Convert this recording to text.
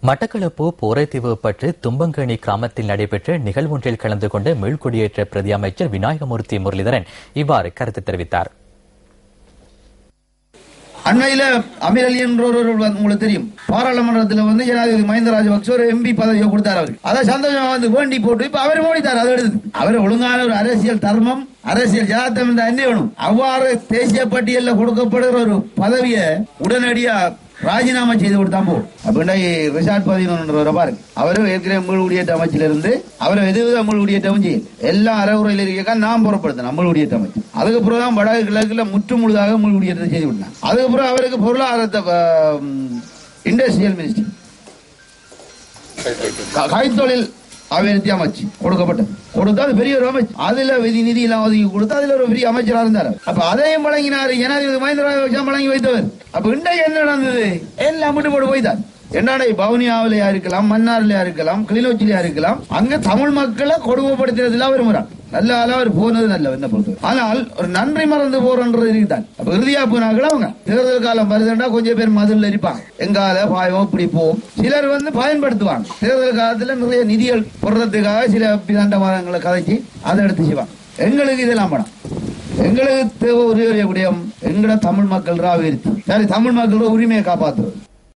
மட்டக்களப்பு போரைத்தீவு பற்று தும்பங்கேணி கிராமத்தில் நடைபெற்ற நிகழ்வொன்றில் கலந்து கொண்ட மீள்குடியேற்ற பிரதி அமைச்சர் விநாயகமூர்த்தி முரளிதரன் இவ்வாறு கருத்து தெரிவித்தார். அண்மையில அமீர் அலி என்றவர் உங்களுக்கு தெரியும், பாராளுமன்றத்தில் ஜனாதிபதி மஹிந்த ராஜபக்ச ஒரு எம்பி பதவியை கொடுத்தார். அவருக்கு அதை சந்தோஷமா வேண்டி போட்டு இப்ப அவர் மோடித்தார். அதை எடுத்து அவர் ஒழுங்கான ஒரு அரசியல் தர்மம், அரசியல் ஜாதம் என்ன வேணும், அவ்வாறு தேசிய பட்டியலில் கொடுக்கப்படுகிற ஒரு பதவியை உடனடியா ராஜினாமா செய்து கொடுத்தா போ அப்படின்னா ரிஷாட் பதினொன்று பாருங்க. அவரும் ஏற்கனவே மீள் குடியேற்ற அமைச்சிலிருந்து அவரை எதுவித மீள் குடியேற்றமும் செய்யும் எல்லாம் அறவுரையில் இருக்க நான் புறப்படுத்தேன் மீள் குடியேற்ற அமைச்சு. அதுக்கப்புறம் தான் வடக்கு கிழக்குல முற்று முழுதாக மீள் குடியேற்றம் செய்து விட்டான். அதுக்கப்புறம் அவருக்கு பொருளாதாரத்தை இண்டஸ்ட்ரியல் மினிஸ்டர் கைத்தொழில் அபிவிருத்தி அமைச்சு கொடுத்தா அது பெரிய ஒரு அமைச்சு. அதுல நிதி எல்லாம் ஒதுக்கி கொடுத்து அதுல ஒரு பெரிய அமைச்சரா இருந்தார். அப்ப அதையும் வழங்கினாரு ஜனாதிபதி மஹிந்த ராஜபக்ச வழங்கி வைத்தவர். அப்ப இன்றைக்கு என்ன நடந்தது, எல்லாம் விட்டு போட்டு போய்த்தார். என்னடா பவுனியாவிலையா இருக்கலாம், மன்னார்லயா இருக்கலாம், கிளிநொச்சிலையா இருக்கலாம், அங்க தமிழ் மக்களை கொடுமைப்படுத்துறதுல விரும்புறான். நல்ல அவர் போனது நல்ல என்ன பொறுத்து. ஆனால் ஒரு நன்றி மறந்து போறன்றது இருக்குதான். அப்ப இறுதியா போனாங்களா அவங்க தேர்தல் காலம் வருதுன்னா கொஞ்சம் பேர் மதுல இருப்பாங்க, எங்கால பாயம் இப்படி போவோம். சிலர் பயன்படுத்துவாங்க தேர்தல் காலத்துல நிறைய நிதிகள் போடுறதுக்காக சில பிதாண்டவாதங்களை கதைச்சு அதை எடுத்து செய்வாங்க. எங்களுக்கு இதெல்லாம் படம், எங்களுக்கு தேவை ஒரே விடயம், எங்கட தமிழ் மக்கள் அபிவிருத்தி, சரி தமிழ் மக்களோட உரிமையை காப்பாற்றுறது.